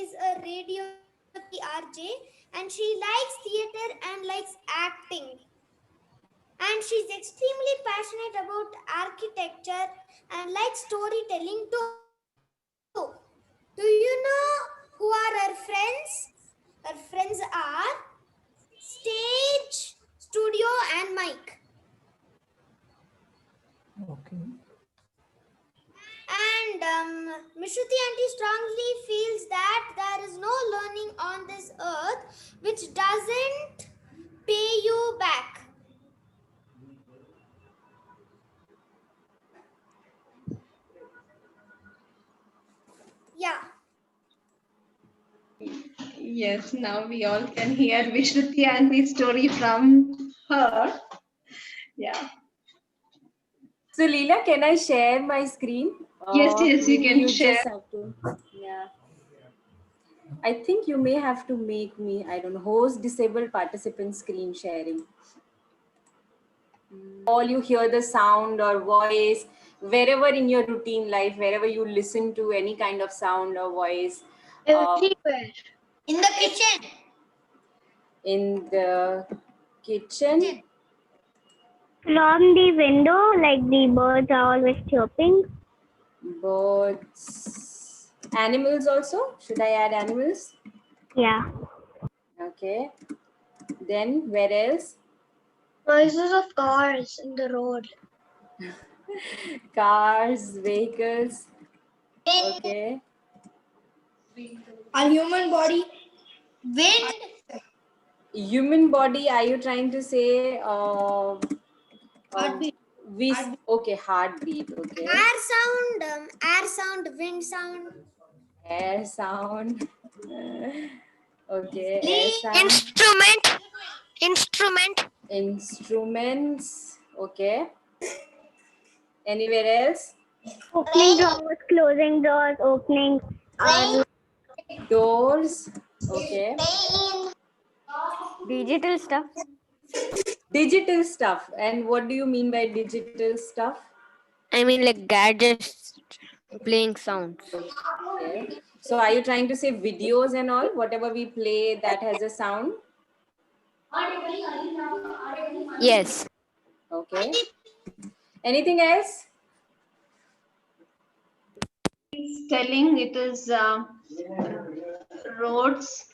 is a radio RJ, and she likes theater and likes acting. And she's extremely passionate about architecture and likes storytelling too. Do you know who are her friends? Her friends are Stage, Studio, and Mike. Okay. And Mishruti aunty strongly feels that there is no learning on this earth which doesn't pay you back. Yeah. Yes, now we all can hear Vishruti and the story from her. Yeah. So Leela, can I share my screen? Yes, yes, you Maybe can you share. just have to. Yeah. I think you may have to make me, I don't know, host disabled participant screen sharing. All you hear the sound or voice, wherever in your routine life, wherever you listen to any kind of sound or voice. Everywhere. In the kitchen. In the kitchen. From the window, like the birds are always chirping. Birds. Animals also? Should I add animals? Yeah. Okay. Then where else? Noises of cars in the road. Cars, vehicles. Okay. Our human body. Wind. Human body, are you trying to say Heartbeat. Okay, heartbeat. Okay. Air sound, wind sound. Air sound. Okay, air sound. Instrument. Instruments. Okay. Anywhere else? Opening doors, closing doors, opening. Doors. Okay. Digital stuff. Digital stuff. And what do you mean by digital stuff? I mean like gadgets playing sounds. Okay. So are you trying to say videos and all? Whatever we play that has a sound? Yes. Okay. Anything else? He's telling it is roads.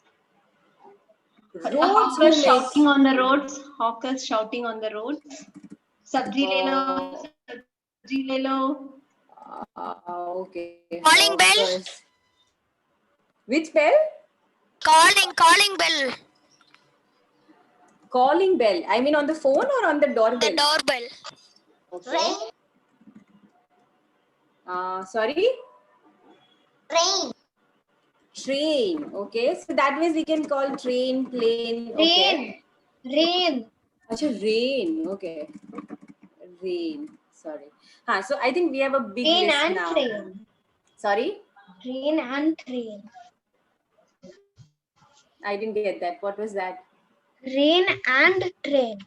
Roads Hawkers who shouting makes. on the roads. Hawkers shouting on the roads. Sabji le lo, sabji le lo. Okay. Calling bell? Hawkers. Which bell? Calling bell. Calling bell. I mean on the phone or on the doorbell? The doorbell. Okay. Sorry? Train. Train. Okay. So that means we can call train, plane. Okay. Rain. Achha, rain. Okay. Rain. Sorry. So I think we have a big Train list and now. train. Sorry? Train and train. I didn't get that. What was that? Rain and train.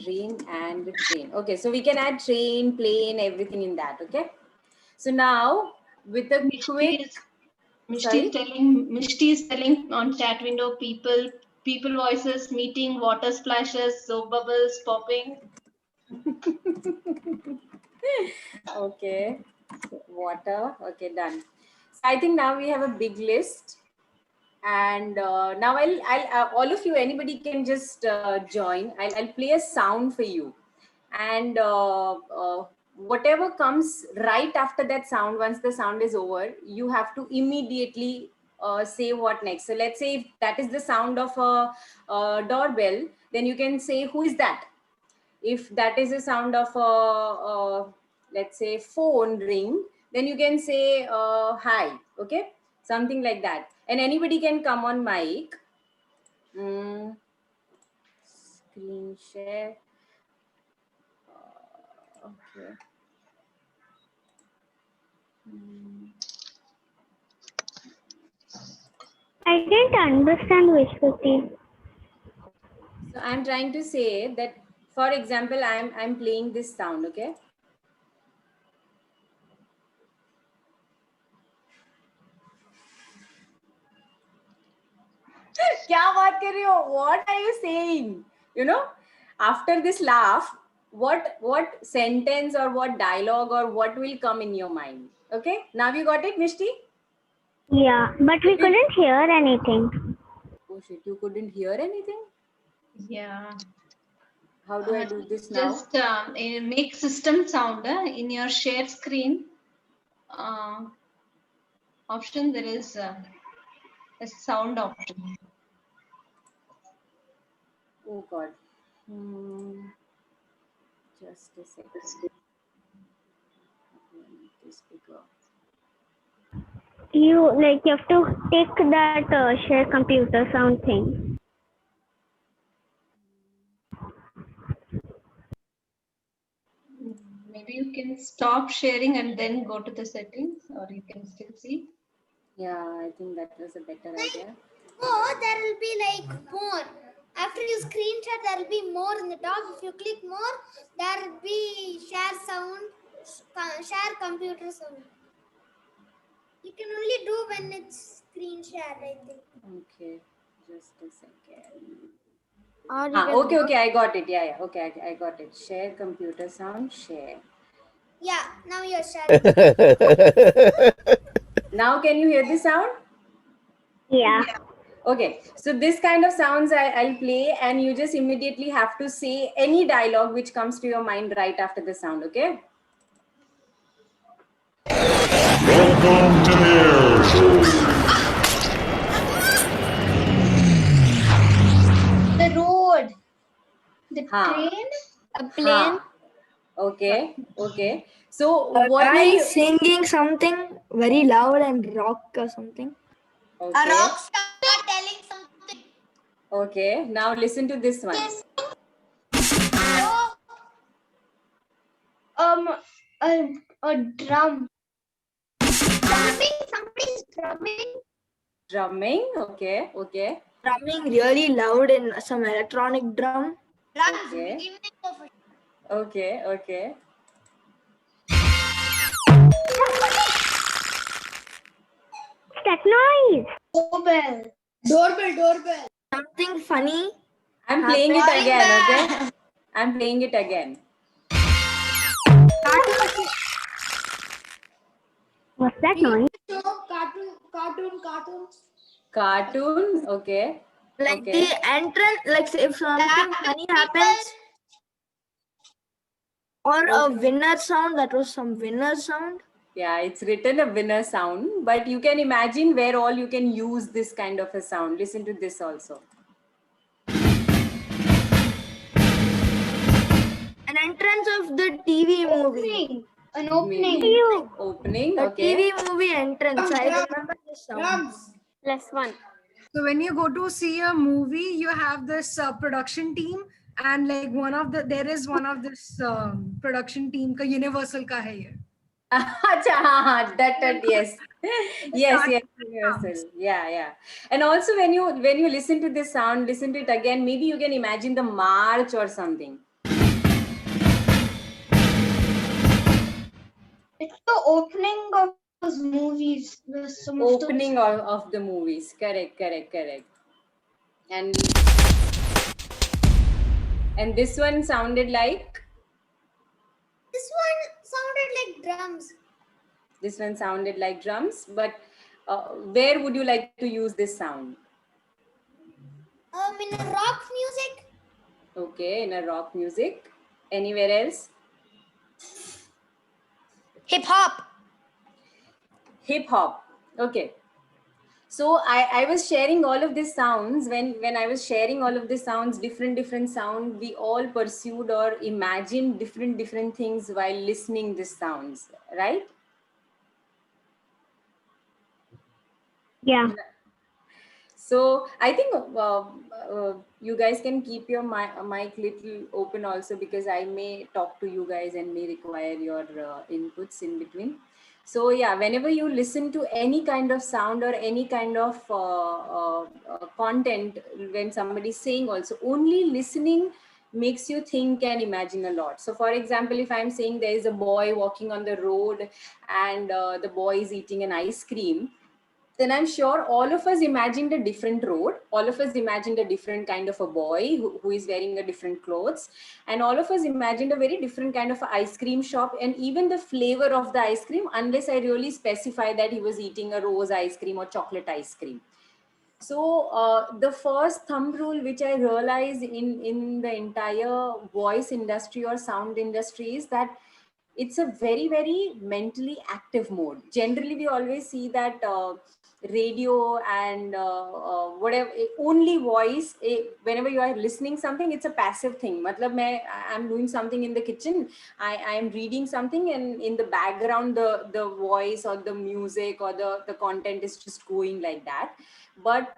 Rain and train. Okay, so we can add train, plane, everything in that. Okay. So now with a quick. Mishti is telling on chat window people voices, meeting, water splashes, soap bubbles popping. Okay. So water. Okay, done. So I think now we have a big list. And now I'll all of you, anybody can just join. I'll play a sound for you, and whatever comes right after that sound, once the sound is over, you have to immediately say what next. So let's say if that is the sound of a doorbell, then you can say who is that. If that is the sound of a let's say phone ring, then you can say hi. Okay, something like that. And anybody can come on mic. Screen share. Okay. I didn't understand Vishruti. So I'm trying to say that, for example, I'm playing this sound. Okay. क्या बात कर रही हो? What are you saying? You know, after this laugh, what sentence or what dialogue or what will come in your mind? Okay, now you got it, Mishti? Yeah, but we couldn't hear anything. Oh shit, you couldn't hear anything? Yeah. How do I do this now? Just make system sound in your share screen option. There is a sound option. Oh god. Just a second. This bigger. You have to take that share computer sound thing. Maybe you can stop sharing and then go to the settings, or you can still see. Yeah, I think that was a better idea. Oh, there will be like more. After you screenshot, there will be more in the top. If you click more, there will be share sound, share computer sound. You can only do when it's screen share, I think. Okay, just a second. Or you can Okay, I got it. Yeah. Okay, I got it. Share computer sound, share. Yeah, now you're sharing. Now can you hear the sound? Yeah. Okay, so this kind of sounds I'll play and you just immediately have to say any dialogue which comes to your mind right after the sound, okay? Welcome to the air show. The road, the Huh. train. a plane. Okay. So A what guy will you... singing something very loud and rock or something. Okay. A rock star telling something. Okay, now listen to this one. A drum. Somebody's drumming. Drumming, okay. Drumming really loud in some electronic drum. Drums, Okay. beginning of it. Okay. What's that noise? Doorbell. Something funny. I'm playing it Calling again, back. okay? I'm playing it again. What's that noise? Cartoon, okay. Like Okay. the entrance, like if something funny happens. Or a winner sound, that was some winner sound. Yeah, it's written a winner sound, but you can imagine where all you can use this kind of a sound. Listen to this also. An entrance of the TV movie. An opening. Maybe. Opening, The okay. TV movie entrance. I remember the sound. +1. So when you go to see a movie, you have this production team, and like there is one of this production team ka Universal ka hai ye. Acha, that yes. yes, universal. Yeah. And also when you listen to this sound, listen to it again, maybe you can imagine the march or something. It's the opening of those movies. Opening of the movies. Correct. And this one sounded like? This one sounded like drums. This one sounded like drums, but where would you like to use this sound? In a rock music. Okay, in a rock music. Anywhere else? Hip hop. Hip hop. Okay. So I was sharing all of these sounds. When I was sharing all of these sounds, different sound, we all pursued or imagined different things while listening these sounds, right? Yeah. So I think you guys can keep your mic little open also, because I may talk to you guys and may require your inputs in between. So yeah, whenever you listen to any kind of sound or any kind of content, when somebody's saying also, only listening makes you think and imagine a lot. So for example, if I'm saying there is a boy walking on the road and the boy is eating an ice cream, then I'm sure all of us imagined a different road. All of us imagined a different kind of a boy who is wearing a different clothes. And all of us imagined a very different kind of ice cream shop, and even the flavor of the ice cream, unless I really specify that he was eating a rose ice cream or chocolate ice cream. So the first thumb rule which I realized in the entire voice industry or sound industry is that it's a very, very mentally active mode. Generally, we always see that radio and whatever, only voice, whenever you are listening something, it's a passive thing. Matlab, I'm doing something in the kitchen, I am reading something, and in the background, the voice or the music or the content is just going like that. But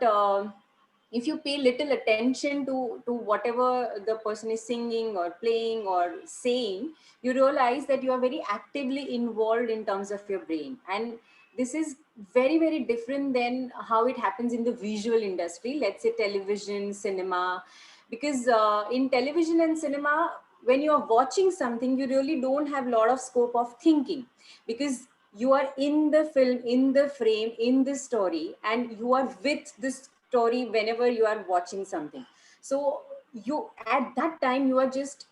if you pay little attention to whatever the person is singing or playing or saying, you realize that you are very actively involved in terms of your brain. And this is very, very different than how it happens in the visual industry, let's say television, cinema. Because in television and cinema, when you are watching something, you really don't have a lot of scope of thinking, because you are in the film, in the frame, in the story, and you are with this story whenever you are watching something. So you, at that time, you are just,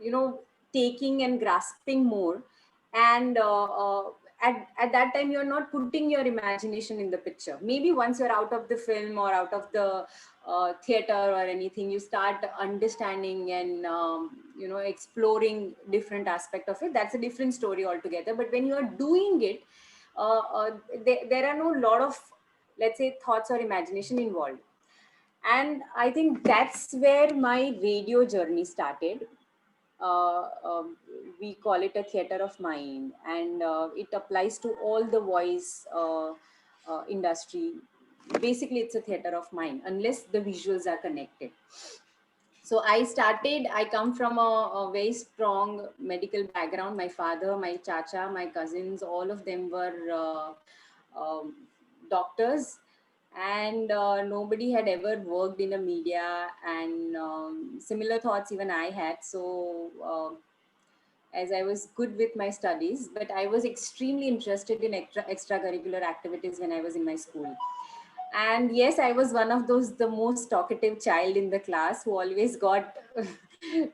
you know, taking and grasping more. And at that time, you're not putting your imagination in the picture. Maybe once you're out of the film or out of the theater or anything, you start understanding and you know, exploring different aspect of it. That's a different story altogether. But when you are doing it, there are no lot of, let's say, thoughts or imagination involved. And I think that's where my radio journey started. uh, um, we call it a theater of mind, and it applies to all the voice industry. Basically, it's a theater of mind unless the visuals are connected. So I come from a very strong medical background. My father, my chacha, my cousins, all of them were doctors, and nobody had ever worked in a media, and similar thoughts even I had. So as I was good with my studies, but I was extremely interested in extracurricular activities when I was in my school. And yes, I was one of those, the most talkative child in the class, who always got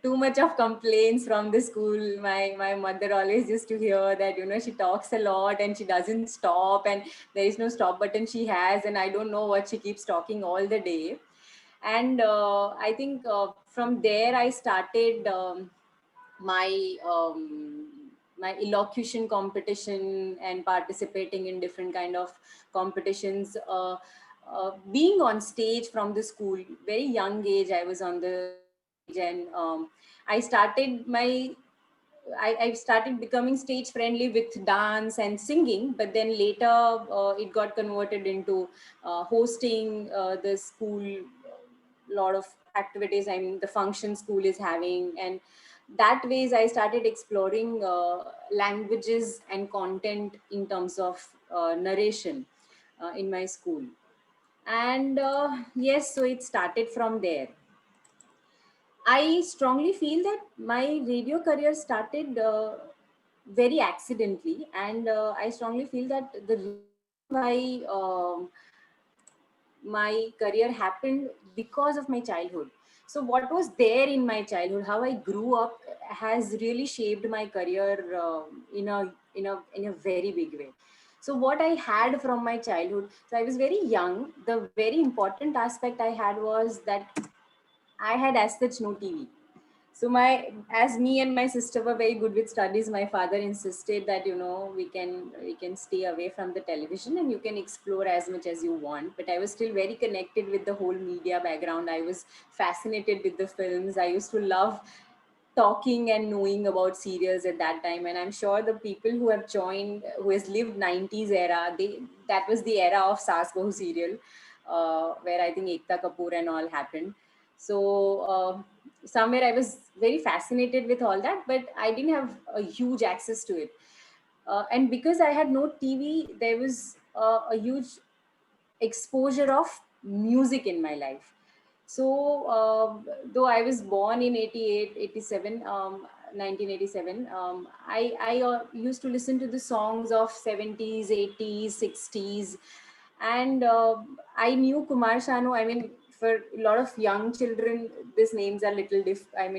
too much of complaints from the school. My mother always used to hear that, you know, she talks a lot and she doesn't stop, and there is no stop button she has, and I don't know what she keeps talking all the day. And I think from there I started my my elocution competition and participating in different kind of competitions, being on stage from the school. Very young age I was on the stage, and I started my I started becoming stage friendly with dance and singing, but then later it got converted into hosting the school, lot of activities, I mean the function school is having. And that ways I started exploring languages and content in terms of narration in my school. And yes, so it started from there. I strongly feel that my radio career started very accidentally, and I strongly feel that the reason why my career happened because of my childhood. So what was there in my childhood, how I grew up, has really shaped my career in a very big way. So what I had from my childhood, so I was very young. The very important aspect I had was that I had as such no TV. So my, as me and my sister were very good with studies, my father insisted that, you know, we can stay away from the television and you can explore as much as you want. But I was still very connected with the whole media background. I was fascinated with the films. I used to love talking and knowing about serials at that time. And I'm sure the people who have joined, who has lived 90s era, they, that was the era of Saas Bahu serial, where I think Ekta Kapoor and all happened. So somewhere I was very fascinated with all that, but I didn't have a huge access to it. And because I had no TV, there was a huge exposure of music in my life. So though I was born in 88, 87, 1987, I used to listen to the songs of 70s, 80s, 60s. And I knew Kumar Sanu. I mean, for a lot of young children, these names are little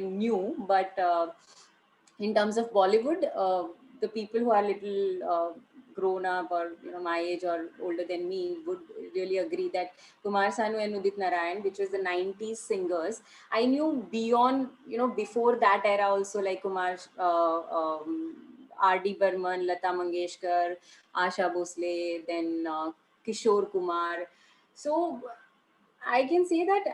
new, but in terms of Bollywood, the people who are little grown up or my age or older than me would really agree that Kumar Sanu and Udit Narayan, which was the 90s singers, I knew beyond, before that era also, like Kumar, R.D. Burman, Lata Mangeshkar, Asha Bhosle, then Kishore Kumar. So I can say that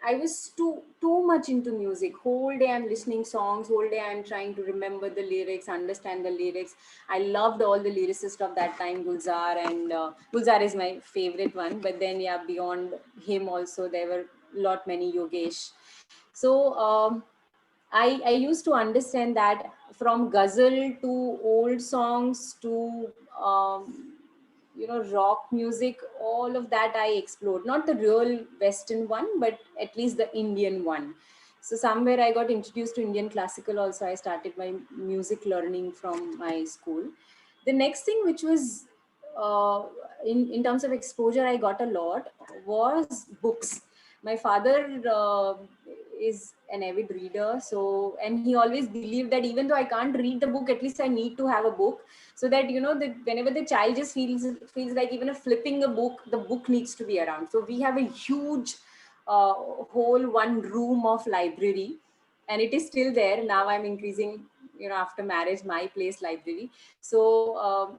I was too much into music. Whole day I'm listening songs. Whole day I'm trying to remember the lyrics, understand the lyrics. I loved all the lyricists of that time, Gulzar, and Gulzar is my favorite one. But then beyond him also there were many Yogesh. So I used to understand that from ghazal to old songs to rock music, all of that I explored. Not the real Western one, but at least the Indian one. So somewhere I got introduced to Indian classical also. I started my music learning from my school. The next thing, which was in terms of exposure I got a lot, was books. My father is an avid reader, so, and he always believed that even though I can't read the book, at least I need to have a book, so that that whenever the child just feels like even if flipping a book, the book needs to be around. So we have a huge whole one room of library, and it is still there. Now I'm increasing, after marriage, my place library. So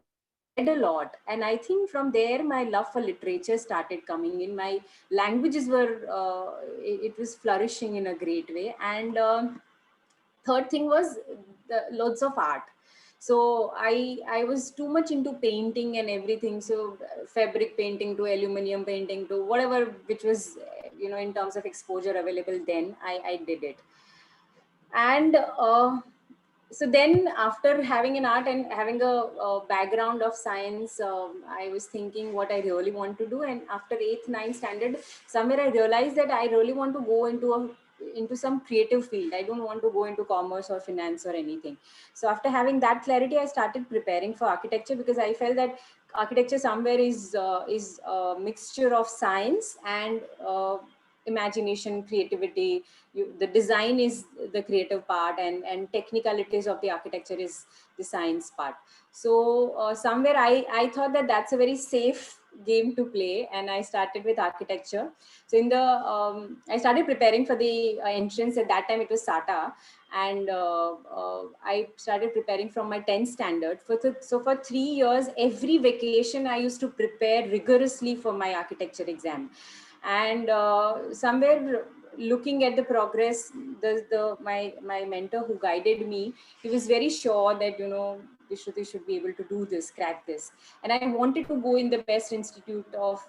I read a lot, and I think from there my love for literature started coming in. My languages were it was flourishing in a great way. And third thing was loads of art. So I was too much into painting and everything. So fabric painting to aluminum painting to whatever, which was in terms of exposure available then, I did it. And so then after having an art and having a background of science, I was thinking what I really want to do. And after 8th 9th standard, somewhere I realized that I really want to go into some creative field. I don't want to go into commerce or finance or anything. So after having that clarity, I started preparing for architecture, because I felt that architecture somewhere is a mixture of science and imagination, creativity. The design is the creative part, and technicalities of the architecture is the science part. So somewhere I thought that that's a very safe game to play, and I started with architecture. So in the I started preparing for the entrance. At that time it was SATA, and I started preparing from my 10th standard. So for 3 years, every vacation I used to prepare rigorously for my architecture exam. And somewhere looking at the progress, my mentor who guided me, he was very sure that Vishruti should be able to do this, crack this. And I wanted to go in the best institute of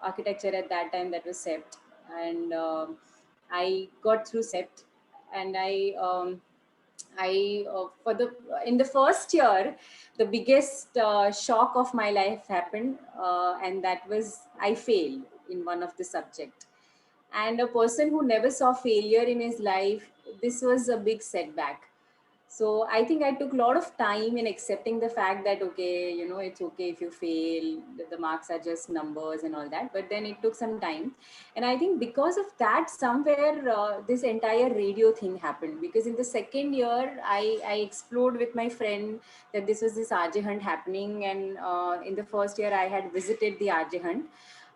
architecture at that time, that was CEPT. And I got through CEPT, and I for the in the first year, the biggest shock of my life happened, and that was I failed in one of the subject. And a person who never saw failure in his life, this was a big setback. So I think I took a lot of time in accepting the fact that, okay, it's okay if you fail, the marks are just numbers and all that. But then it took some time. And I think because of that, somewhere this entire radio thing happened. Because in the second year, I explored with my friend that this was this RJ Hunt happening. And in the first year, I had visited the RJ Hunt.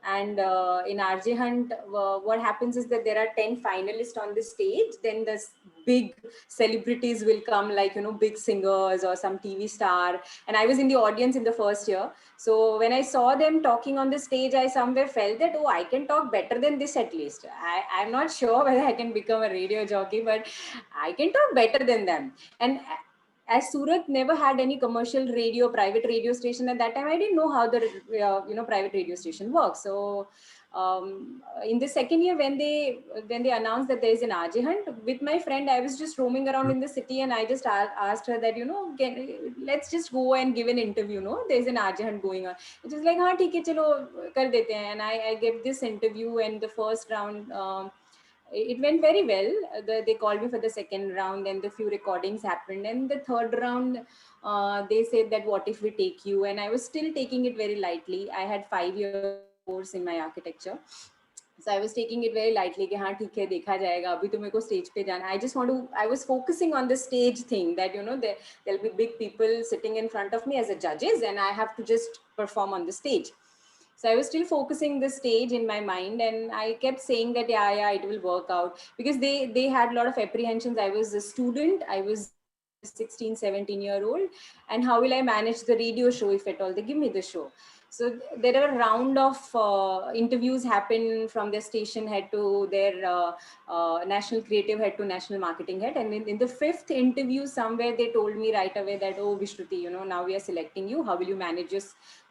And in RJ Hunt, what happens is that there are 10 finalists on the stage. Then the big celebrities will come, like, big singers or some TV star. And I was in the audience in the first year. So when I saw them talking on the stage, I somewhere felt that, oh, I can talk better than this at least. I'm not sure whether I can become a radio jockey, but I can talk better than them. And as Surat never had any commercial radio, private radio station at that time, I didn't know how the private radio station works. So in the second year, when they announced that there is an RJ Hunt, with my friend, I was just roaming around in the city, and I just asked her that, let's just go and give an interview. No, there's an RJ Hunt going on. It was like, हाँ ठीक है चलो कर देते हैं. And I gave this interview, and the first round. it went very well. They called me for the second round, and the few recordings happened. And the third round, they said that what if we take you? And I was still taking it very lightly. I had 5 years course in my architecture. So I was taking it very lightly कि हाँ ठीक है देखा जाएगा अभी तो मेरे को stage पे जाना. I was focusing on the stage thing that there'll be big people sitting in front of me as a judges and I have to just perform on the stage. So I was still focusing the stage in my mind, and I kept saying that yeah it will work out, because they had a lot of apprehensions. I was a student, I was 16, 17-year-old, and how will I manage the radio show if at all they give me the show? So there were a round of interviews happen from their station head to their national creative head to national marketing head. And in the fifth interview, somewhere they told me right away that, oh, Vishruti, now we are selecting you. How will you manage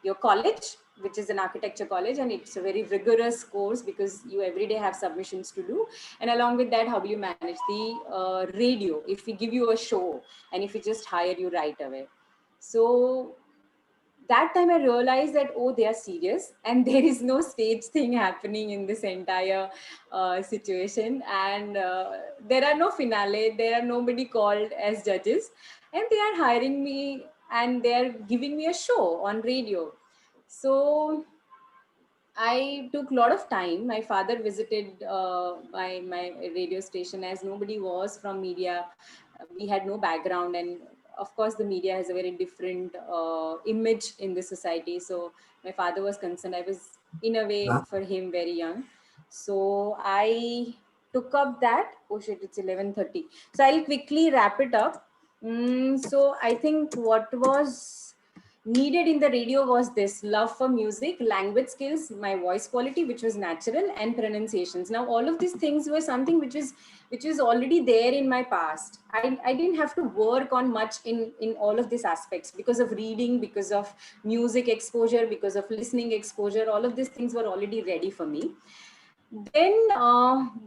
your college, which is an architecture college, and it's a very rigorous course because you every day have submissions to do. And along with that, how will you manage the radio if we give you a show and if we just hire you right away? So that time I realized that, oh, they are serious and there is no stage thing happening in this entire situation. And there are no finale, there are nobody called as judges, and they are hiring me and they are giving me a show on radio. So I took a lot of time. My father visited my radio station, as nobody was from media. We had no background, and of course the media has a very different image in the society. So my father was concerned. I was in a way for him very young. So I took up that. Oh shit, it's 11:30. So I'll quickly wrap it up. So I think what was needed in the radio was this love for music, language skills, my voice quality, which was natural, and pronunciations. Now all of these things were something which is already there in my past. I didn't have to work on much in all of these aspects, because of reading, because of music exposure, because of listening exposure. All of these things were already ready for me. Then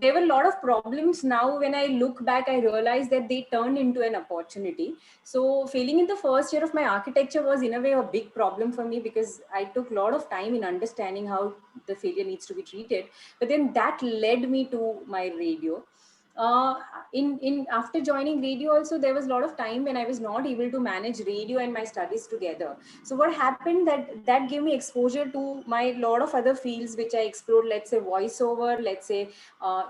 there were a lot of problems. Now when I look back, I realized that they turned into an opportunity. So failing in the first year of my architecture was in a way a big problem for me, because I took a lot of time in understanding how the failure needs to be treated. But then that led me to my radio. In after joining radio also, there was a lot of time when I was not able to manage radio and my studies together. So what happened, that gave me exposure to my lot of other fields which I explored. Let's say voiceover, let's say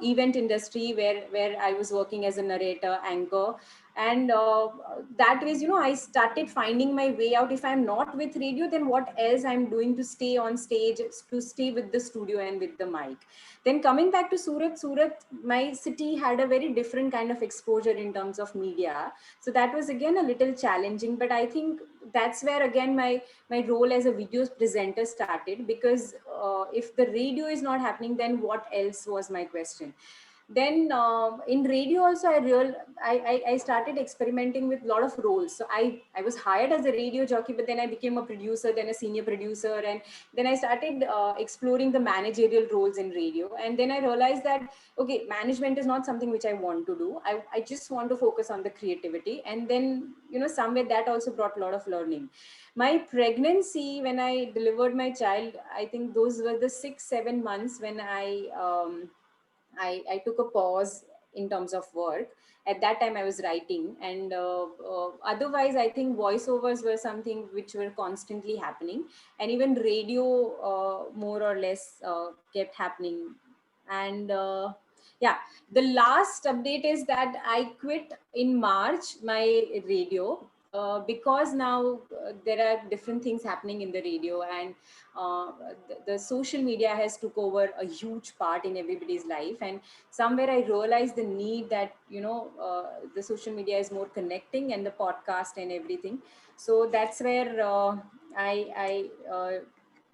event industry, where I was working as a narrator, anchor. And that ways, I started finding my way out. If I'm not with radio, then what else I'm doing to stay on stage, to stay with the studio and with the mic. Then coming back to Surat, my city had a very different kind of exposure in terms of media. So that was again a little challenging, but I think that's where again my role as a video presenter started, because if the radio is not happening, then what else was my question. Then in radio also, I started experimenting with a lot of roles. So I was hired as a radio jockey, but then I became a producer, then a senior producer, and then I started exploring the managerial roles in radio. And then I realized that, okay, management is not something which I want to do. I just want to focus on the creativity. And then, somewhere that also brought a lot of learning. My pregnancy, when I delivered my child, I think those were the 6-7 months when I took a pause in terms of work. At that time I was writing, and otherwise I think voiceovers were something which were constantly happening, and even radio more or less kept happening. And yeah, the last update is that I quit in March my radio, because now there are different things happening in the radio, and the social media has took over a huge part in everybody's life. And somewhere I realized the need that the social media is more connecting, and the podcast and everything. So that's where I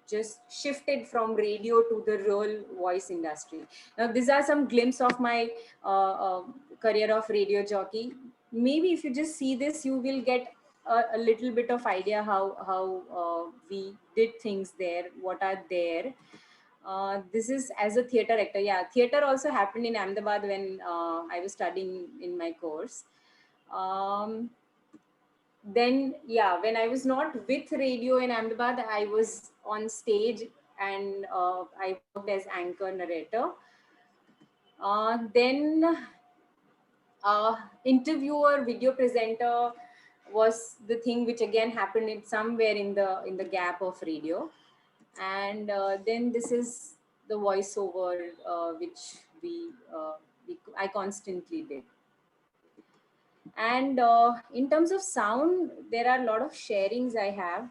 just shifted from radio to the real voice industry. Now these are some glimpse of my career of radio jockey. Maybe if you just see this, you will get a little bit of idea how we did things there, what are there. This is as a theater actor. Yeah, theater also happened in Ahmedabad when I was studying in my course. Then, yeah, when I was not with radio in Ahmedabad, I was on stage, and I worked as anchor narrator. Then interviewer, video presenter was the thing which again happened in somewhere in the gap of radio. And then this is the voiceover which I constantly did. And in terms of sound, there are a lot of sharings I have.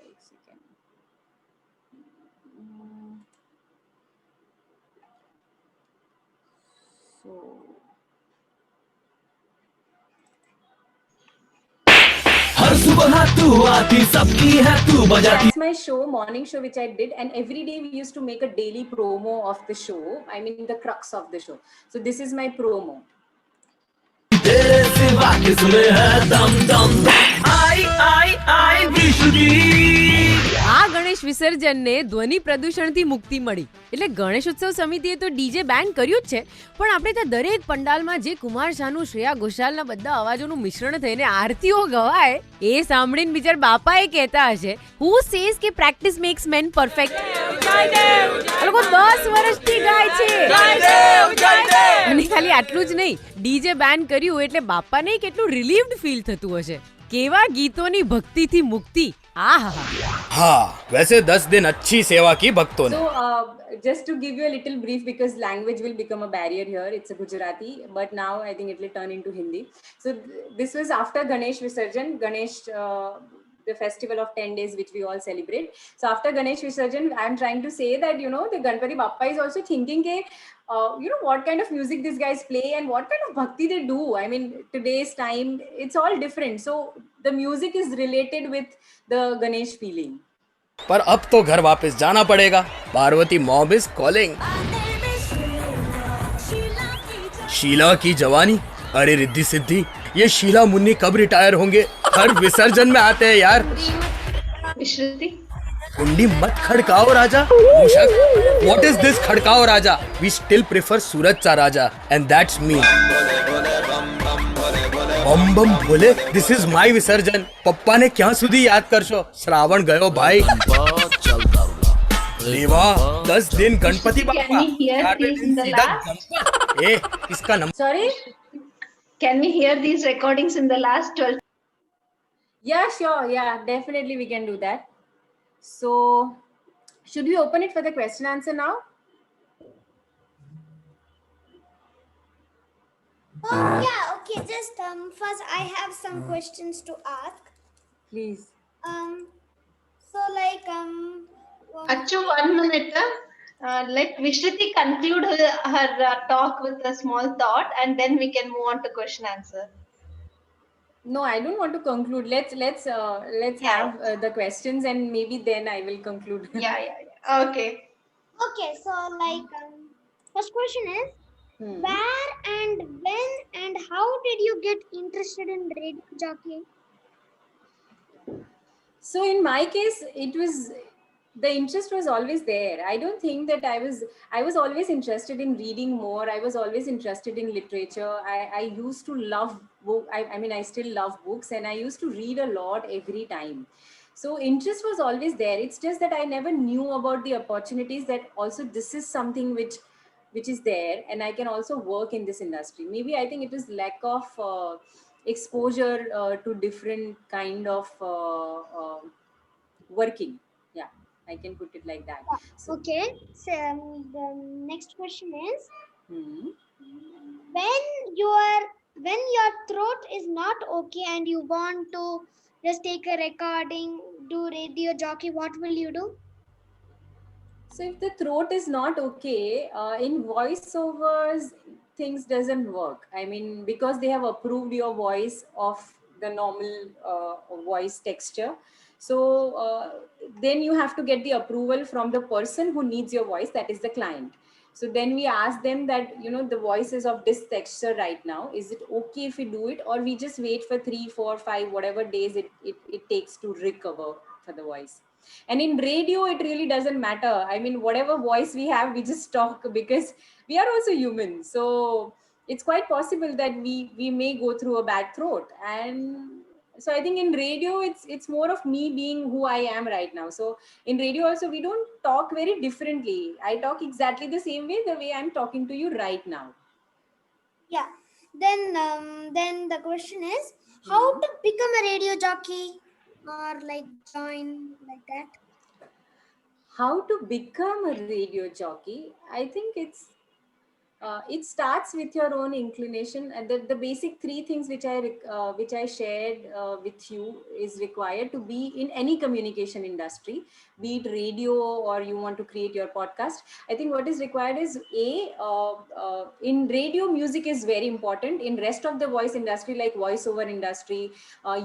If you can. So that's my show, morning show, which I did, and every day we used to make a daily promo of the show. I mean, the crux of the show. So this is my promo. આ ગણેશ વિસર્જનને ધ્વનિ પ્રદૂષણથી મુક્તિ મળી એટલે ગણેશ ઉત્સવ સમિતિએ તો DJ બેન કર્યું જ છે, પણ આપણે ત્યાં દરેક પંડાલમાં જે કુમાર શાનુ, શ્રેયા ઘોષાલના બધા અવાજોનું મિશ્રણ થઈને આરતીઓ ગવાય એ સાંભળીને બિચાર બાપાએ કહેતા હશે, હુ સેઝ કે પ્રેક્ટિસ મેક્સ મેન પરફેક્ટ. આ લોકો 10 વર્ષથી ગાય છે. અને ખાલી આટલું જ નહીં, ડીજે બેન કર્યું એટલે બાપાને કેટલું રિલીવ્ડ ફીલ થતું હશે. કેવા ગીતોની ભક્તિથી મુક્તિ. हाँ, वैसे 10 दिन अच्छी सेवा की भक्तों ने. So just to give you a little brief, because language will become a barrier here. It's a Gujarati, but now I think it will turn into Hindi. So this was after Ganesh Visarjan, the festival of 10 days which we all celebrate. So after Ganesh Visarjan, I'm trying to say that, you know, the Ganpati Bappa is also thinking you know, what kind of music these guys play and what kind of bhakti they do. I mean, today's time, it's all different. So the music is related with the Ganesh feeling. पर अब तो घर वापस जाना पड़ेगा. Parvati mom is calling. Sheila Ki Jawani. अरे रिद्धि सिद्धि, ये शीला मुन्नी कब रिटायर होंगे? हर विसर्जन में आते हैं यार. विश्रुति, कुंडी मत खड़काओ राजा. मूषक, व्हाट इज दिस खड़काओ राजा? वी स्टिल प्रेफर सूरज चा राजा, एंड दैट्स मी. बम बम Bhole, this is my visarjan. पप्पा ने क्या सुधी याद करशो? श्रावण गयो भाई. देवा 10 दिन गणपति बाप्पा. ए, इसका number. Sorry? can we hear these recordings in the last 12? Yeah, sure. Yeah, definitely we can do that. So should we open it for the question answer now? Yeah, okay. Just first, I have some questions to ask. Please. So like Achu, 1 minute. Let Vishruti conclude her talk with a small thought, and then we can move on to question answer. No, I don't want to conclude. Let's have the questions, and maybe then I will conclude. Yeah. Okay. okay. So like first question is where and when and how did you get interested in radio jockeying? So in my case, the interest was always there. I don't think that I was always interested in reading more. I was always interested in literature. I used to love book. I mean, I still love books, and I used to read a lot every time. So interest was always there. It's just that I never knew about the opportunities that also this is something which is there, and I can also work in this industry. Maybe I think it was lack of exposure to different kind of working. Yeah, I can put it like that. So, Okay. So the next question is hmm. when your throat is not okay and you want to just take a recording, do radio jockey, what will you do? So if the throat is not okay, in voiceovers, things doesn't work. I mean, because they have approved your voice of the normal voice texture. So then you have to get the approval from the person who needs your voice, that is the client. So then we ask them that, you know, the voice is of this texture right now. Is it okay if we do it, or we just wait for 3, 4, 5, whatever days it takes to recover for the voice? And in radio, it really doesn't matter. I mean, whatever voice we have, we just talk because we are also human. So it's quite possible that we may go through a bad throat. And So I think in radio, it's more of me being who I am right now. So in radio also, we don't talk very differently. I talk exactly the same way, the way I'm talking to you right now. Yeah. Then the question is how to become a radio jockey or like join like that. How to become a radio jockey? I think it starts with your own inclination, and the basic three things which I shared with you is required to be in any communication industry, be it radio or you want to create your podcast. I think what is required is in radio, music is very important. In rest of the voice industry, like voiceover industry,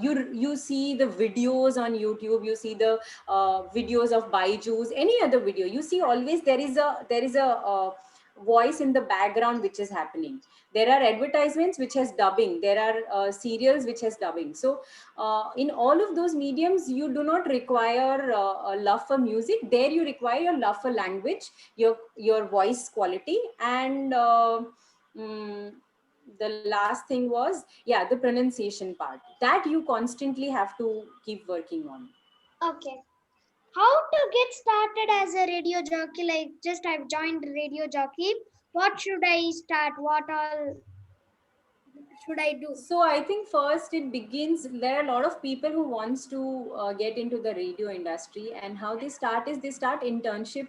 you see the videos on YouTube, you see the videos of Byju's, any other video, you see always there is a voice in the background which is happening. There are advertisements which has dubbing, there are serials which has dubbing. So in all of those mediums, you do not require a love for music. There you require your love for language, your voice quality, and the last thing was, yeah, the pronunciation part that you constantly have to keep working on. Okay. How to get started as a radio jockey? Like just I've joined radio jockey. What should I start? What all should I do? So I think first it begins, there are a lot of people who wants to get into the radio industry, and how they start is they start internship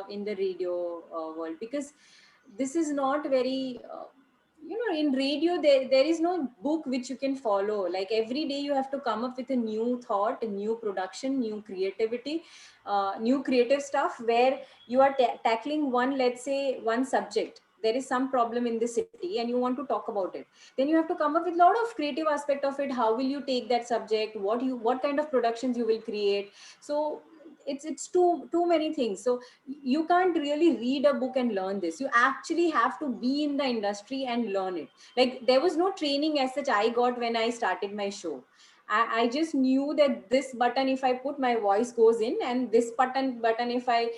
in the radio world, because this is not very in radio there is no book which you can follow. Like every day you have to come up with a new thought, a new production, new creativity, new creative stuff, where you are tackling one, let's say one subject. There is some problem in the city and you want to talk about it, then you have to come up with a lot of creative aspect of it. How will you take that subject, what kind of productions you will create? So it's too many things. So you can't really read a book and learn this. You actually have to be in the industry and learn it. Like there was no training as such I got when I started my show. I just knew that this button, if I put, my voice goes in, and this button if I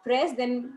press, then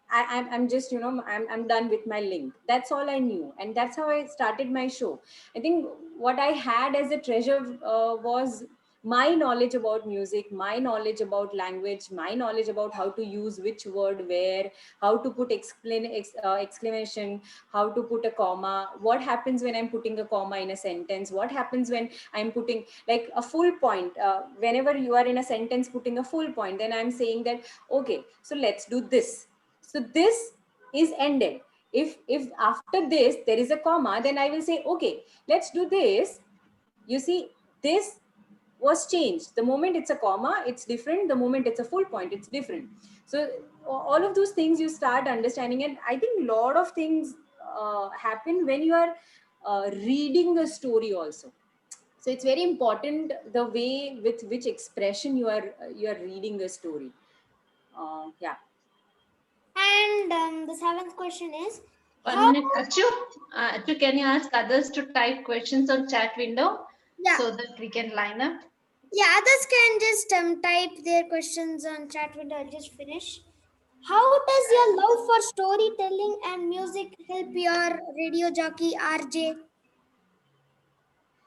I'm just, I'm done with my link. That's all I knew. And that's how I started my show. I think what I had as a treasure was my knowledge about music, my knowledge about language, my knowledge about how to use which word where, how to put exclamation, how to put a comma, what happens when I'm putting a comma in a sentence, what happens when I'm putting like a full point. Whenever you are in a sentence putting a full point, then I'm saying that, okay, so let's do this. So this is ended. If after this there is a comma, then I will say, okay, let's do this. You see, this was changed. The moment it's a comma, it's different. The moment it's a full point, it's different. So all of those things you start understanding. And I think a lot of things happen when you are reading the story also. So it's very important the way with which expression you are reading the story. Yeah. And the seventh question is 1 minute, Achu. Achu, can you ask others to type questions on chat window so that we can line up? Yeah, others can just type their questions on chat window. I'll just finish. How does your love for storytelling and music help your radio jockey RJ?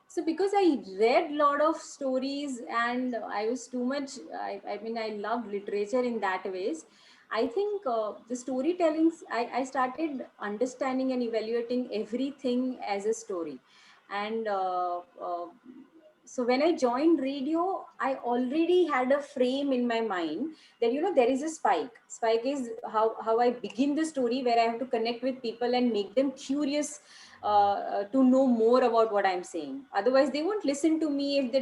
So because I read a lot of stories and I was too much, I mean, I loved literature in that ways. I think the storytelling, I started understanding and evaluating everything as a story. And so when I joined radio, I already had a frame in my mind that, there is a spike. Spike is how I begin the story, where I have to connect with people and make them curious to know more about what I'm saying. Otherwise, they won't listen to me if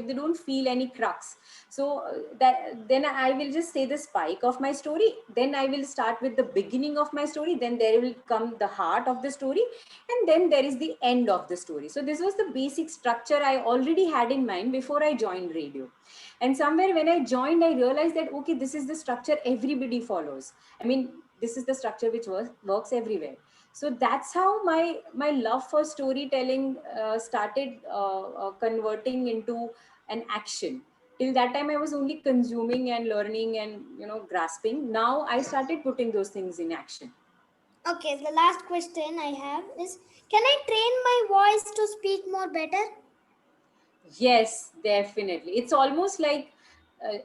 they don't feel any crux. So then I will just say the spike of my story. Then I will start with the beginning of my story. Then there will come the heart of the story, and then there is the end of the story. So this was the basic structure I already had in mind before I joined radio. And somewhere when I joined, I realized that, okay, this is the structure everybody follows. I mean, this is the structure which works everywhere. So that's how my love for storytelling started converting into an action. Till that time, I was only consuming and learning and grasping. Now I started putting those things in action. Okay, the last question I have is, can I train my voice to speak more better? Yes, definitely. It's almost like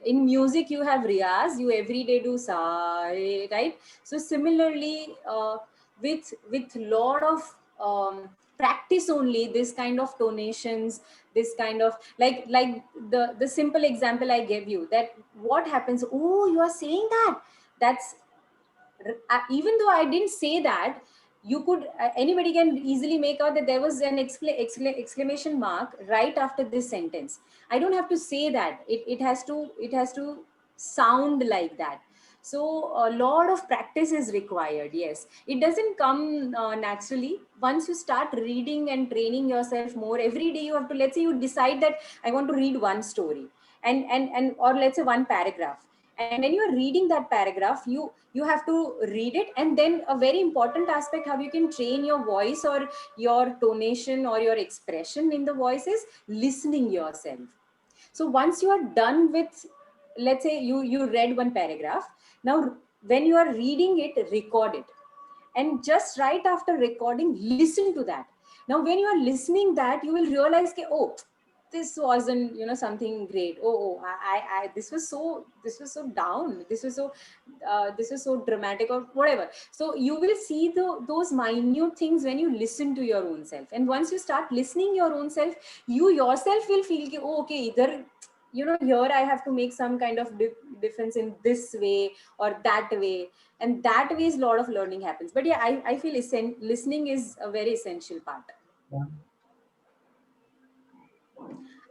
in music you have riyaz, you every day do sa, re, right? So similarly, with lot of practice only, this kind of tonations, this kind of like the simple example I gave you, that what happens? Oh, you are saying that. That's even though I didn't say that, you could anybody can easily make out that there was an exclamation mark right after this sentence. I don't have to say that. It has to sound like that. So a lot of practice is required. Yes, it doesn't come naturally. Once you start reading and training yourself more, every day you have to, let's say you decide that I want to read one story, and or let's say one paragraph, and when you are reading that paragraph, you have to read it, and then a very important aspect how you can train your voice or your tonation or your expression in the voice is listening yourself. So once you are done with, let's say you read one paragraph, now when you are reading it, record it, and just right after recording, listen to that. Now when you are listening that, you will realize that, oh, this wasn't, something great. This was so down, this was so dramatic or whatever. So you will see those minute things when you listen to your own self, and once you start listening your own self, you yourself will feel ki, oh, okay, either here I have to make some kind of difference in this way or that way, and that way is a lot of learning happens. But yeah, I feel listening is a very essential part.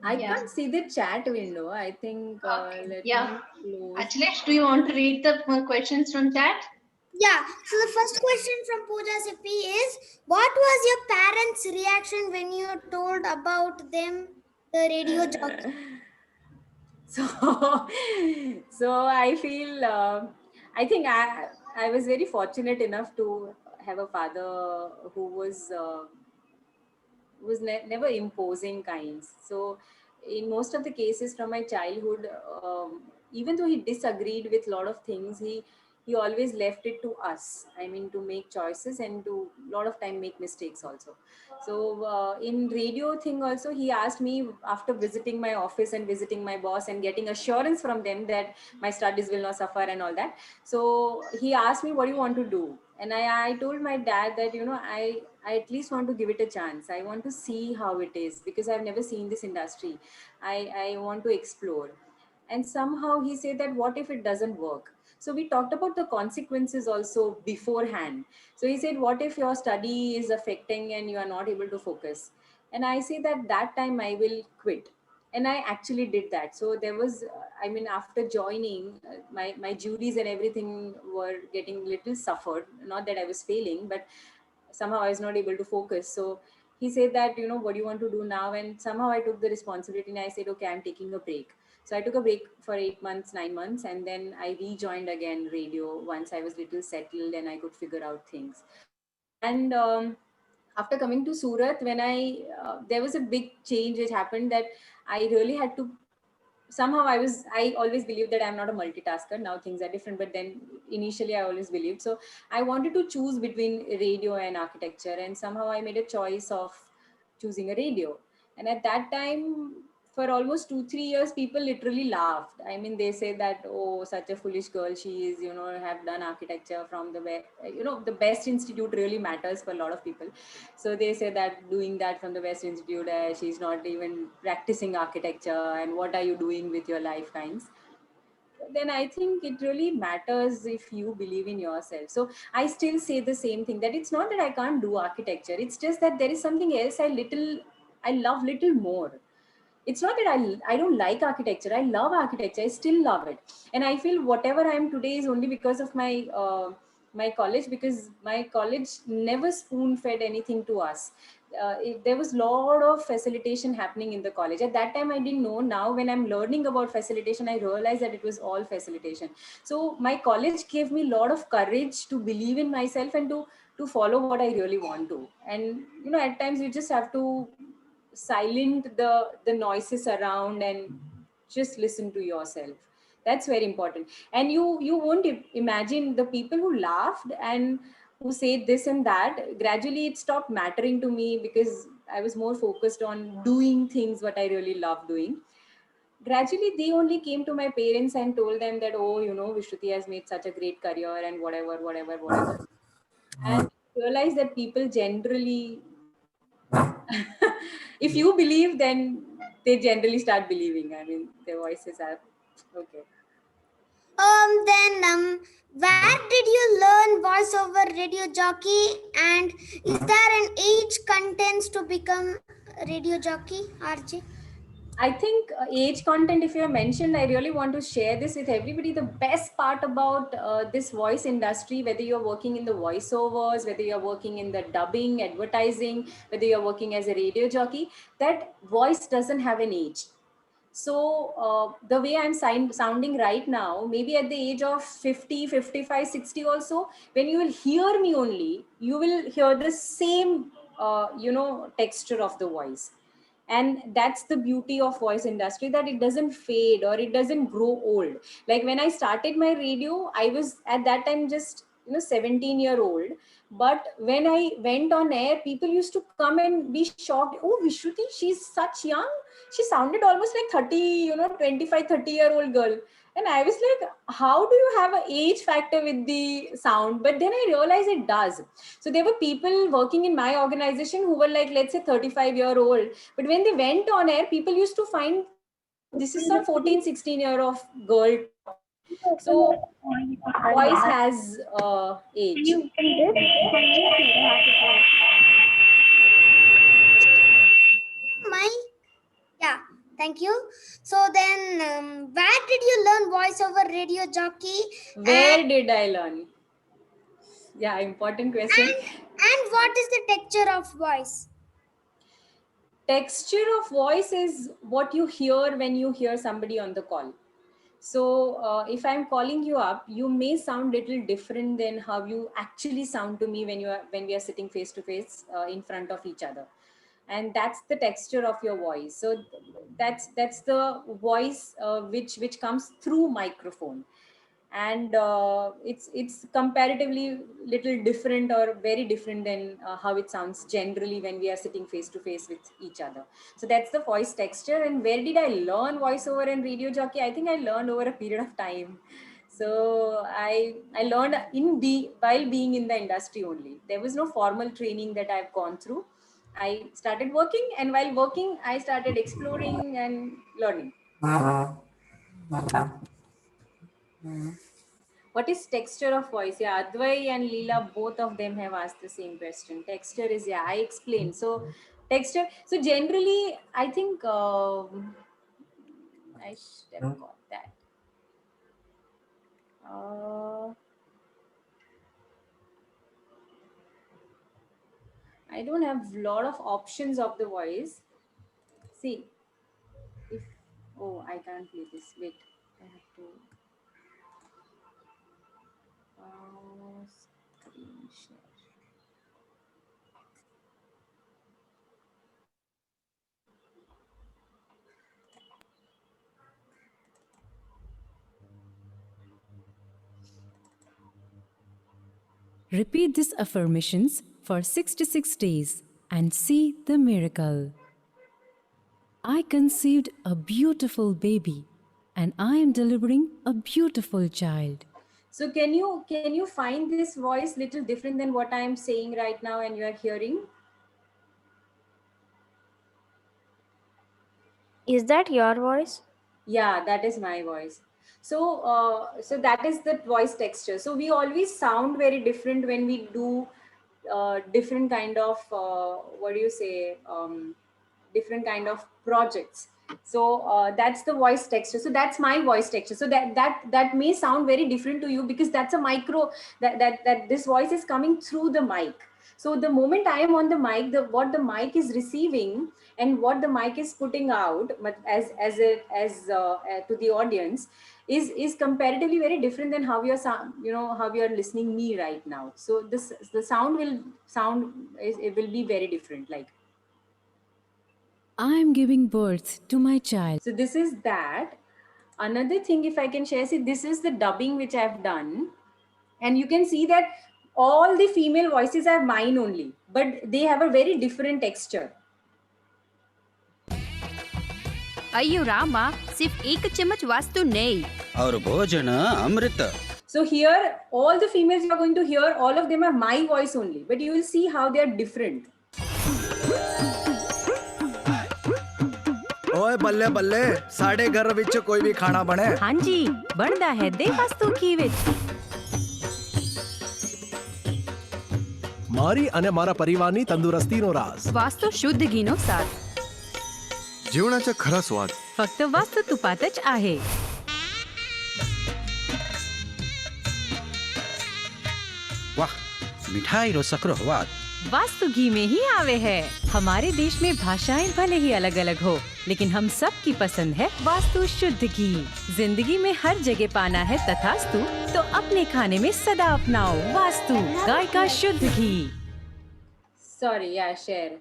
I Yeah. can't see the chat window. I think Okay. let Yeah. me close. Achalesh, do you want to read the questions from chat? Yeah, so the first question from Pooja Sippy is, what was your parents' reaction when you told about them the radio jockey? So so I feel I think I was very fortunate enough to have a father who was never imposing kinds. So in most of the cases from my childhood, even though he disagreed with a lot of things, he always left it to us, I mean, to make choices and to a lot of time make mistakes also. So in radio thing also, he asked me after visiting my office and visiting my boss and getting assurance from them that my studies will not suffer and all that. So he asked me, what do you want to do? And I told my dad that, I at least want to give it a chance. I want to see how it is because I've never seen this industry. I want to explore. And somehow he said that, what if it doesn't work? So we talked about the consequences also beforehand. So he said, what if your study is affecting and you are not able to focus? And I say that time I will quit. And I actually did that. So there was, I mean, after joining, my duties and everything were getting little suffered. Not that I was failing, but somehow I was not able to focus. So he said that, what do you want to do now? And somehow I took the responsibility and I said, okay, I'm taking a break. So I took a break for 8 months, 9 months, and then I rejoined again radio once I was little settled and I could figure out things. And after coming to Surat, when there was a big change which happened, that I really had to, somehow I always believed that I'm not a multitasker. Now things are different, but then initially I always believed. So I wanted to choose between radio and architecture, and somehow I made a choice of choosing a radio. And at that time, for almost 2-3 years, people literally laughed. I mean, they say that, oh, such a foolish girl she is, have done architecture from the best institute really matters for a lot of people. So they say that doing that from the best institute, she's not even practicing architecture, and what are you doing with your life kinds. Then I think it really matters if you believe in yourself. So I still say the same thing, that it's not that I can't do architecture, it's just that there is something else I love little more. It's not that I don't like architecture. I love architecture. I still love it. And I feel whatever I am today is only because of my college, because my college never spoon fed anything to us. There was a lot of facilitation happening in the college. At that time, I didn't know. Now, when I'm learning about facilitation, I realize that it was all facilitation. So my college gave me a lot of courage to believe in myself and to follow what I really want to. And, at times you just have to silent the noises around and just listen to yourself. That's very important. And you won't imagine the people who laughed and who say this and that, gradually it stopped mattering to me, because I was more focused on doing things what I really love doing. Gradually, they only came to my parents and told them that, oh, you know, Vishruti has made such a great career and whatever. And realized that people generally, if you believe, then they generally start believing. I mean, their voices are okay. Where did you learn voiceover radio jockey? And is there an age contents to become radio jockey, RJ? I think age content, if you have mentioned, I really want to share this with everybody. The best part about this voice industry, whether you're working in the voiceovers, whether you're working in the dubbing, advertising, whether you're working as a radio jockey, that voice doesn't have an age. So the way I'm sounding right now, maybe at the age of 50, 55, 60 also, when you will hear me only, you will hear the same, texture of the voice. And that's the beauty of voice industry, that it doesn't fade or it doesn't grow old. Like when I started my radio, I was at that time just 17-year-old. But when I went on air, people used to come and be shocked. Oh, Vishruti, she's such young. She sounded almost like 30, 25, 30-year-old girl. And I was like, how do you have an age factor with the sound? But then I realized it does. So there were people working in my organization who were like, let's say 35-year-old. But when they went on air, people used to find this is some 14, 16-year-old girl. So voice has age. Thank you. So then, where did you learn voiceover radio jockey? Where did I learn? Yeah, important question. And what is the texture of voice? Texture of voice is what you hear when you hear somebody on the call. So if I'm calling you up, you may sound little different than how you actually sound to me when we are sitting face to face in front of each other. And that's the texture of your voice. So that's the voice which comes through microphone. And it's comparatively little different or very different than how it sounds generally when we are sitting face to face with each other. So that's the voice texture. And where did I learn voiceover and radio jockey? I think I learned over a period of time. So I learned while being in the industry only. There was no formal training that I've gone through. I started working, and while working, I started exploring and learning. What is texture of voice? Yeah, Advai and Leela, both of them have asked the same question. Texture is, yeah, I explained. So texture, so generally, I think I should have got that. I don't have a lot of options of the voice. See, I can't play this. Wait, I have to. Screen share. Repeat these affirmations for 66 days and see the miracle. I conceived a beautiful baby and I am delivering a beautiful child. So can you find this voice little different than what I am saying right now and you are hearing? Is that your voice? Yeah, that is my voice. So so that is the voice texture. So we always sound very different when we do different kind of different kind of projects. So that's the voice texture. So that's my voice texture. So that may sound very different to you because that's a micro that this voice is coming through the mic. So the moment I am on the mic, what the mic is receiving and what the mic is putting out, but as to the audience, is comparatively very different than how how you are listening me right now. So the sound will be very different. Like I am giving birth to my child. So this is that. Another thing, if I can share, see, this is the dubbing which I've done, and you can see that. All the female voices are mine only, but they have a very different texture. अयो रामा, सिर्फ एक चम्मच वास्तु नहीं। और भोजन अमृत. So here, all the females you are going to hear, all of them are my voice only, but you will see how they are different. ਓਏ ਬੱਲੇ ਬੱਲੇ ਸਾਡੇ ਘਰ ਵਿੱਚ ਕੋਈ ਵੀ ਖਾਣਾ ਬਣੇ ਹਾਂਜੀ ਬਣਦਾ ਹੈ ਦੇ ਵਾਸਤੂ ਘੀ ਵਿੱਚ મારી અને મારા પરિવારની તંદુરસ્તીનો રાઝ વાસ્તુ શુદ્ધ ઘીનો સાથ जेवणाचा खरा स्वाद फक्त वास्तू तुपातच आहे वाह, मिठाई रो सकरो स्वाद. वास्तु घी में ही आवे है हमारे देश में भाषाएं भले ही अलग अलग हो लेकिन हम सब की पसंद है वास्तु शुद्ध घी जिंदगी में हर जगह पाना है तथास्तु तो अपने खाने में सदा अपनाओ वास्तु गाय का शुद्ध घी Sorry, yeah, share.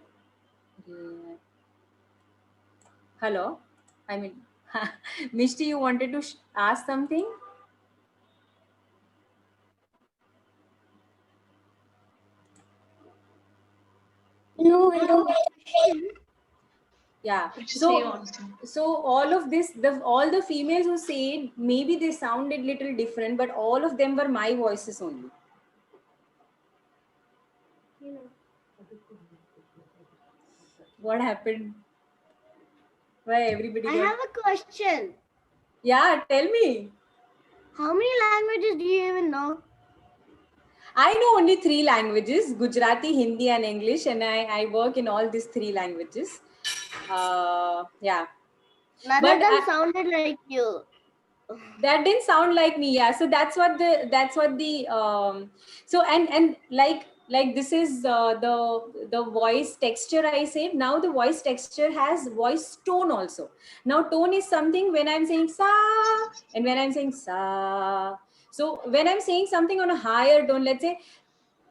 Hello, I mean, Mishti, you wanted to ask something? No. Yeah. So all of this, all the females who said maybe they sounded little different, but all of them were my voices only. What happened? Why everybody? I have a question. Yeah, tell me. How many languages do you even know? I know only 3 languages: Gujarati, Hindi, and English, and I work in all these 3 languages. Yeah. None of them sounded like you. That didn't sound like me. Yeah. So that's what the so and like this is the voice texture I said. Now the voice texture has voice tone also. Now tone is something when I'm saying sa and when I'm saying sa. So when I'm saying something on a higher tone, let's say,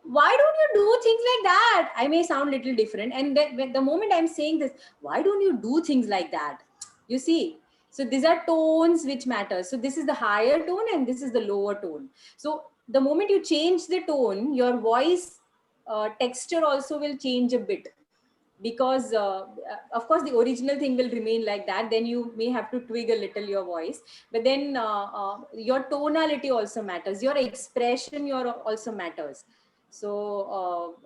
why don't you do things like that? I may sound a little different. And the moment I'm saying this, why don't you do things like that? You see? So these are tones which matter. So this is the higher tone and this is the lower tone. So the moment you change the tone, your voice texture also will change a bit. Because of course the original thing will remain like that, then you may have to twig a little your voice, but then your tonality also matters, your expression also matters. So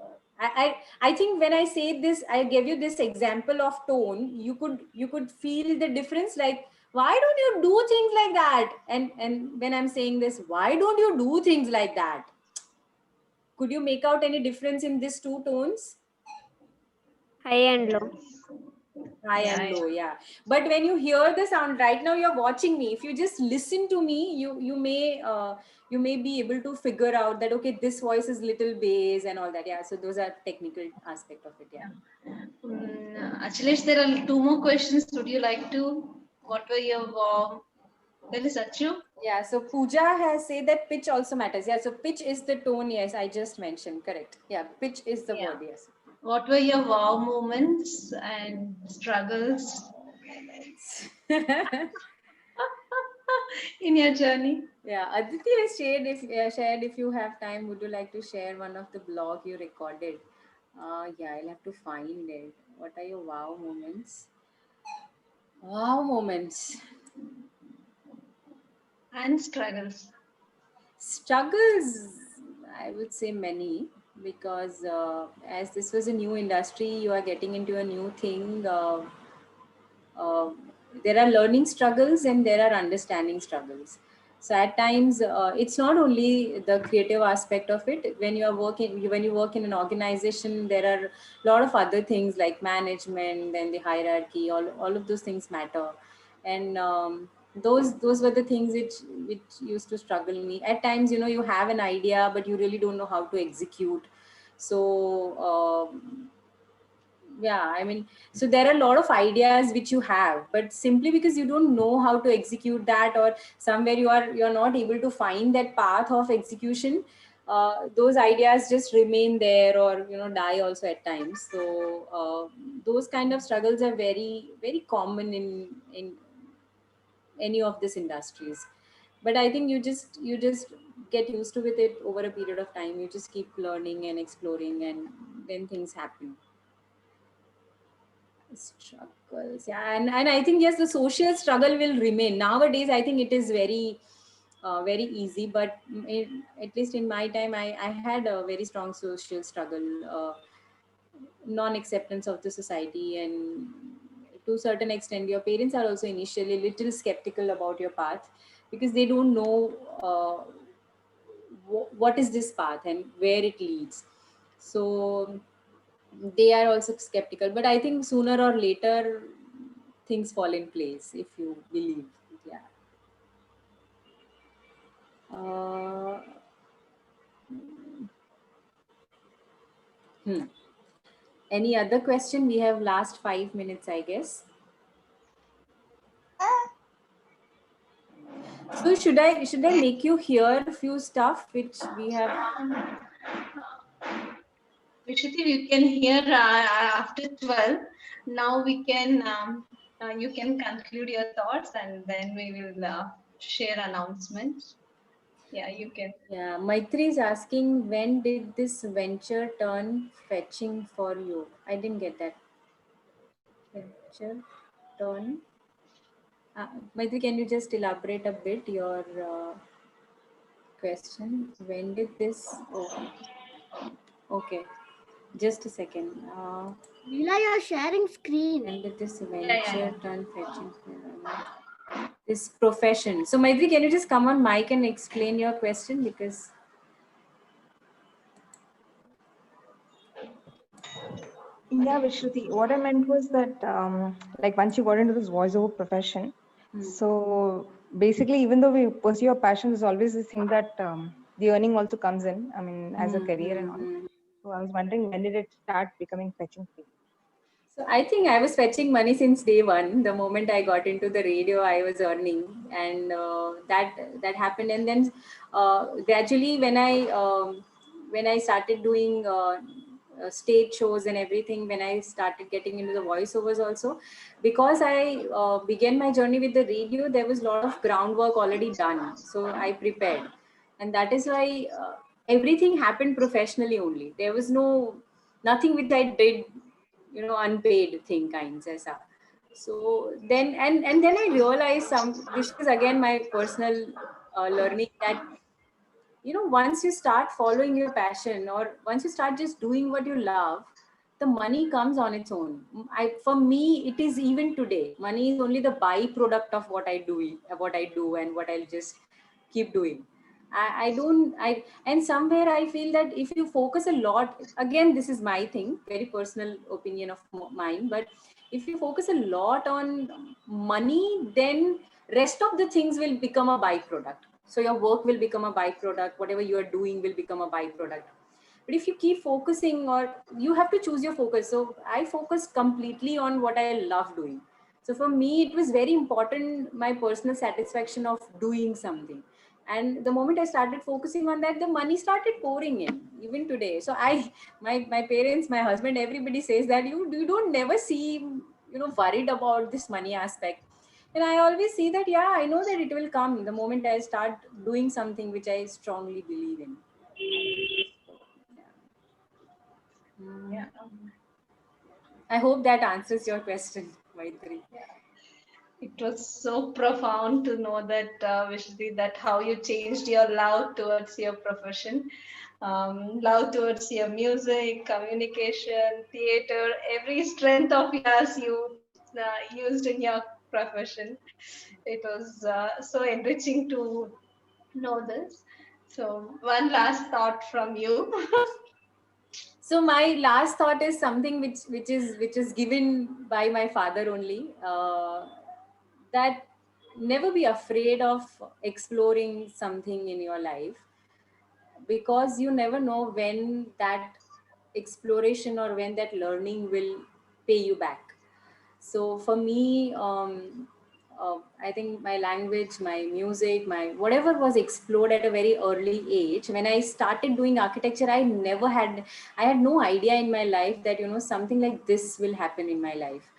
I think when I say this, I gave you this example of tone, you could feel the difference, like why don't you do things like that, and when I'm saying this, why don't you do things like that? Could you make out any difference in these 2 tones? High and low. High and low, yeah. But when you hear the sound, right now you're watching me. If you just listen to me, you may be able to figure out that okay, this voice is little bass and all that. Yeah. So those are technical aspect of it. Yeah. Actually, there are 2 more questions. Would you like to? What were your Tell us, Achu. Yeah. So Pooja has said that pitch also matters. Yeah. So pitch is the tone. Yes, I just mentioned. Correct. Yeah. Pitch is the word. Yes. What were your wow moments and struggles in your journey? Yeah, Aditi has shared. If you have time, would you like to share one of the blog you recorded? Yeah, I'll have to find it. What are your wow moments? Wow moments and struggles. Struggles, I would say many. Because as this was a new industry, you are getting into a new thing. There are learning struggles and there are understanding struggles. So at times, it's not only the creative aspect of it. When you work in an organization, there are a lot of other things like management and the hierarchy. All of those things matter, and those were the things which used to struggle me at times. You have an idea but you really don't know how to execute. So yeah, I mean, so there are a lot of ideas which you have, but simply because you don't know how to execute that, or somewhere you're not able to find that path of execution, those ideas just remain there, or die also at times. So those kind of struggles are very, very common in any of these industries. But I think you just get used to with it over a period of time. You just keep learning and exploring, and then things happen. Struggle. circles. Yeah, and I think yes, the social struggle will remain. Nowadays, I think it is very easy, but at least in my time, I had a very strong social struggle, non-acceptance of the society, and to a certain extent, your parents are also initially little skeptical about your path because they don't know what is this path and where it leads. So they are also skeptical, but I think sooner or later things fall in place if you believe. Yeah. Hmm. Any other question? We have last 5 minutes, I guess. So should I make you hear a few stuff which we have? Vishruti, you can hear after 12. Now we can, you can conclude your thoughts and then we will share announcements. Yeah, you can. Yeah, Maitri is asking, when did this venture turn fetching for you? I didn't get that. Venture turn. Maitri, can you just elaborate a bit your question? When did this? Oh, okay. Just a second. Leela, you're sharing screen. When did this Yeah. venture turn fetching for you? This profession. So, Maitri, can you just come on mic and explain your question? Because Yeah, Vishruti, what I meant was that, like, once you got into this voiceover profession, so basically, even though we pursue your passion, there's always this thing that the earning also comes in, I mean, as a career and all. So I was wondering, when did it start becoming fetching for you? So I think I was fetching money since day one. The moment I got into the radio, I was earning, and that happened. And then gradually, when I started doing stage shows and everything, when I started getting into the voiceovers also, because I began my journey with the radio, there was a lot of groundwork already done. So I prepared, and that is why everything happened professionally only. There was nothing which I did, unpaid thing kinds aisa. So then and then I realized this is again my personal learning, that once you start following your passion, or once you start just doing what you love, the money comes on its own. For me, it is even today, money is only the byproduct of what I do and what I'll just keep doing. I don't I and somewhere I feel that if you focus a lot, again this is my thing, very personal opinion of mine, but if you focus a lot on money, then rest of the things will become a byproduct. So your work will become a byproduct, whatever you are doing will become a byproduct. But if you keep focusing, or you have to choose your focus. So I focused completely on what I love doing. So for me, it was very important, my personal satisfaction of doing something. And the moment I started focusing on that, the money started pouring in, even today. So my parents, my husband, everybody says that you don't never seem, worried about this money aspect. And I always see that, yeah, I know that it will come the moment I start doing something which I strongly believe in. Yeah. I hope that answers your question, Maitri. It was so profound to know that, Vishruti, that how you changed your love towards your profession, love towards your music, communication, theater, every strength of yours you used in your profession. It was so enriching to know this. So, one last thought from you. So my last thought is something which is given by my father only. That never be afraid of exploring something in your life, because you never know when that exploration or when that learning will pay you back. So for me, I think my language, my music, my whatever was explored at a very early age. When I started doing architecture, I had no idea in my life that something like this will happen in my life.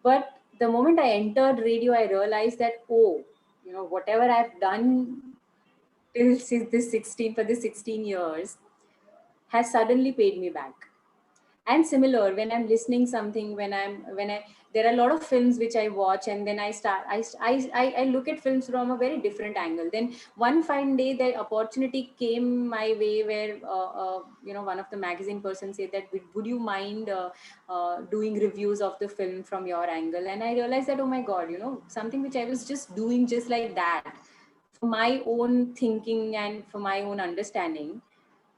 But the moment I entered radio, I realized that, whatever I've done till this 16 years has suddenly paid me back. And similar, when I'm listening something, when I there are a lot of films which I watch, and then I look at films from a very different angle. Then one fine day, the opportunity came my way where one of the magazine person said that, would you mind doing reviews of the film from your angle? And I realized that, oh my god, something which I was just doing just like that for my own thinking and for my own understanding,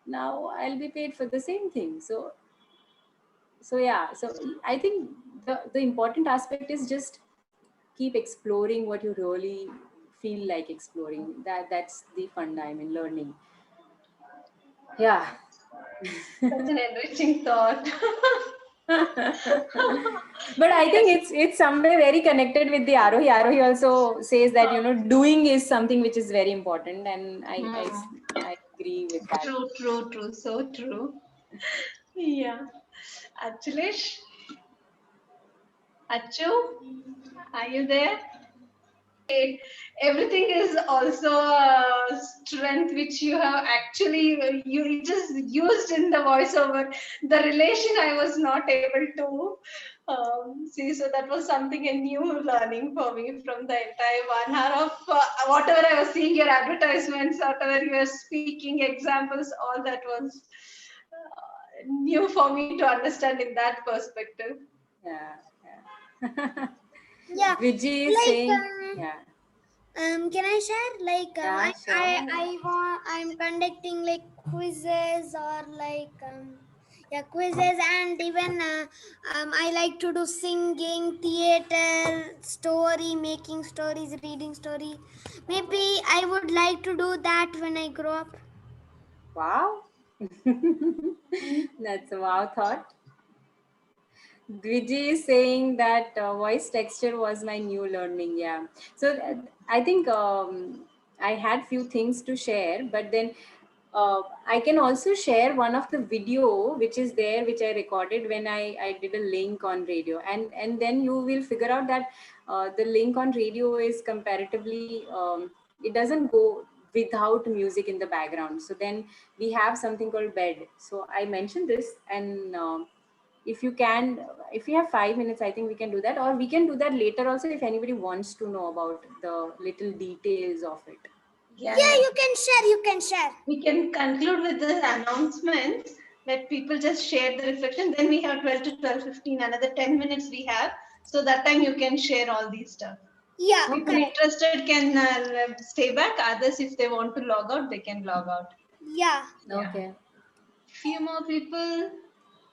now I'll be paid for the same thing. So yeah, so I think the important aspect is just keep exploring what you really feel like exploring. That's the fun, I mean, learning. Yeah. Such an enriching thought. But I think it's somewhere very connected with the Arohi. Arohi also says that doing is something which is very important, and I agree with that. True. So true. Yeah. Achalesh? Achu? Are you there? Everything is also a strength which you have actually you just used in the voiceover. The relation I was not able to see, so that was something a new learning for me from the entire 1 hour of whatever I was seeing your advertisements, whatever you were speaking, examples, all that was new for me to understand in that perspective. Yeah. Yeah. Vijay is saying, yeah. Can I share? Like, Yeah, sure. I'm conducting like quizzes or like quizzes, and even I like to do singing, theater, story, making stories, reading story. Maybe I would like to do that when I grow up. Wow. That's a wow thought. Vijay is saying that voice texture was my new learning. Yeah. So I think I had few things to share, but then I can also share one of the video which is there, which I recorded when I did a link on radio, and then you will figure out that the link on radio is comparatively it doesn't go without music in the background. So then we have something called bed. So I mentioned this, and if you have 5 minutes, I think we can do that, or we can do that later also if anybody wants to know about the little details of it. Yeah, you can share. We can conclude with the announcements. Let people just share the reflection. Then we have 12 to 12:15, another 10 minutes we have. So that time you can share all these stuff. Yeah. People interested can stay back. Others, if they want to log out, they can log out. Yeah. Okay. Few more people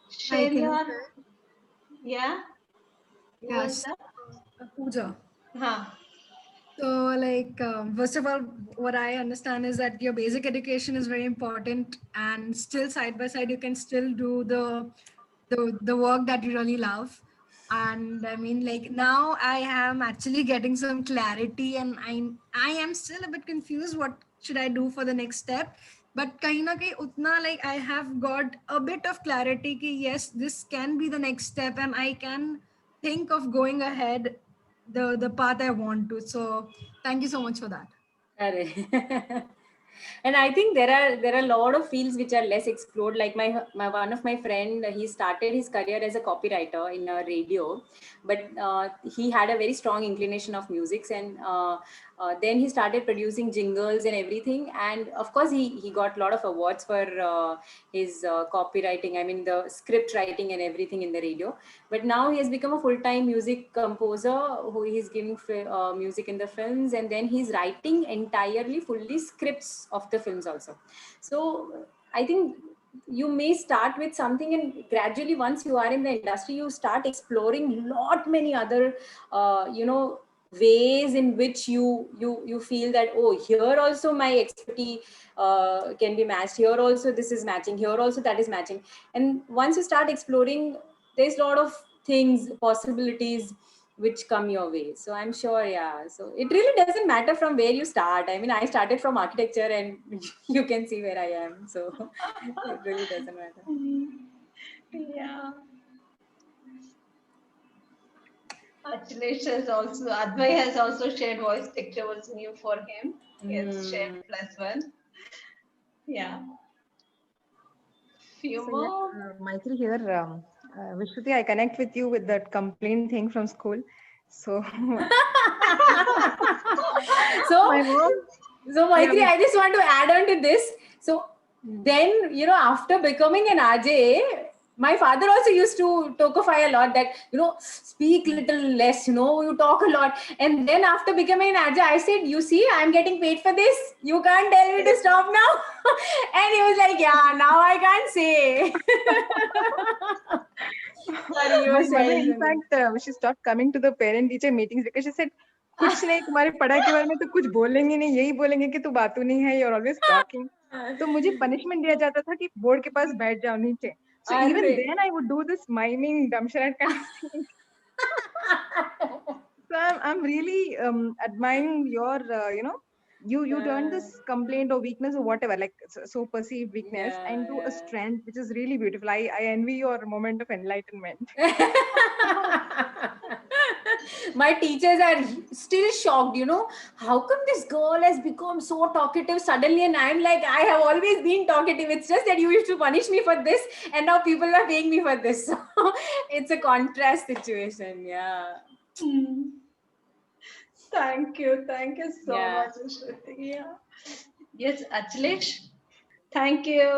share your... Yeah? Yes. Pooja. Huh. So, like, first of all, what I understand is that your basic education is very important, and still side by side, you can still do the work that you really love. And I mean, like, now I am actually getting some clarity, and I am still a bit confused. What should I do for the next step? But kahin na kahin utna, like, I have got a bit of clarity ki yes, this can be the next step, and I can think of going ahead the path I want to. So thank you so much for that. And I think there are a lot of fields which are less explored. Like my one of my friend, he started his career as a copywriter in a radio, but he had a very strong inclination of music, and then he started producing jingles and everything. And of course, he got a lot of awards for his copywriting. I mean, the script writing and everything in the radio. But now he has become a full-time music composer who he's giving music in the films, and then he's writing entirely fully scripts of the films also. So I think you may start with something, and gradually once you are in the industry, you start exploring many other ways in which you feel that, oh, here also my expertise can be matched, here also this is matching, here also that is matching. And once you start exploring, there's a lot of things, possibilities which come your way. So I'm sure, yeah. So it really doesn't matter from where you start. I mean, I started from architecture, and you can see where I am. So it really doesn't matter. Yeah. Achalesh has also, Advai has also shared voice picture was new for him. He has shared +1. Yeah. Few So more. yes, Maitri here. Vishruti, I connect with you with that complaint thing from school. So So, my mom. Maitri, Yeah, I just want to add on to this. So then, after becoming an RJ, my father also used to talkify a lot that, speak little less, you talk a lot. And then after becoming an RJ, I said, you see, I'm getting paid for this. You can't tell me to stop now. And he was like, yeah, now I can't say. Sorry, you my were mother, saying in something. fact, she stopped coming to the parent teacher meetings because she said, कुछ नहीं तुम्हारी पढ़ाई के बारे में तो कुछ बोलेंगे नहीं, यही बोलेंगे कि तू बातू नहीं है, you're always talking. तो मुझे punishment दिया जाता था कि बोर्ड के पास बैठ जाओ नीचे. So even Arre. then I would do this miming dumb charade kind of thing. So I'm really admiring your you turned this complaint or weakness or whatever, like so perceived weakness, into a strength, which is really beautiful. I envy your moment of enlightenment. My teachers are still shocked, how come this girl has become so talkative suddenly? And I'm like, I have always been talkative. It's just that you used to punish me for this, and now people are paying me for this. So it's a contrast situation. Yeah. Thank you so Yeah. much, Vishruti. Yeah. Yes, Achalesh. Thank you.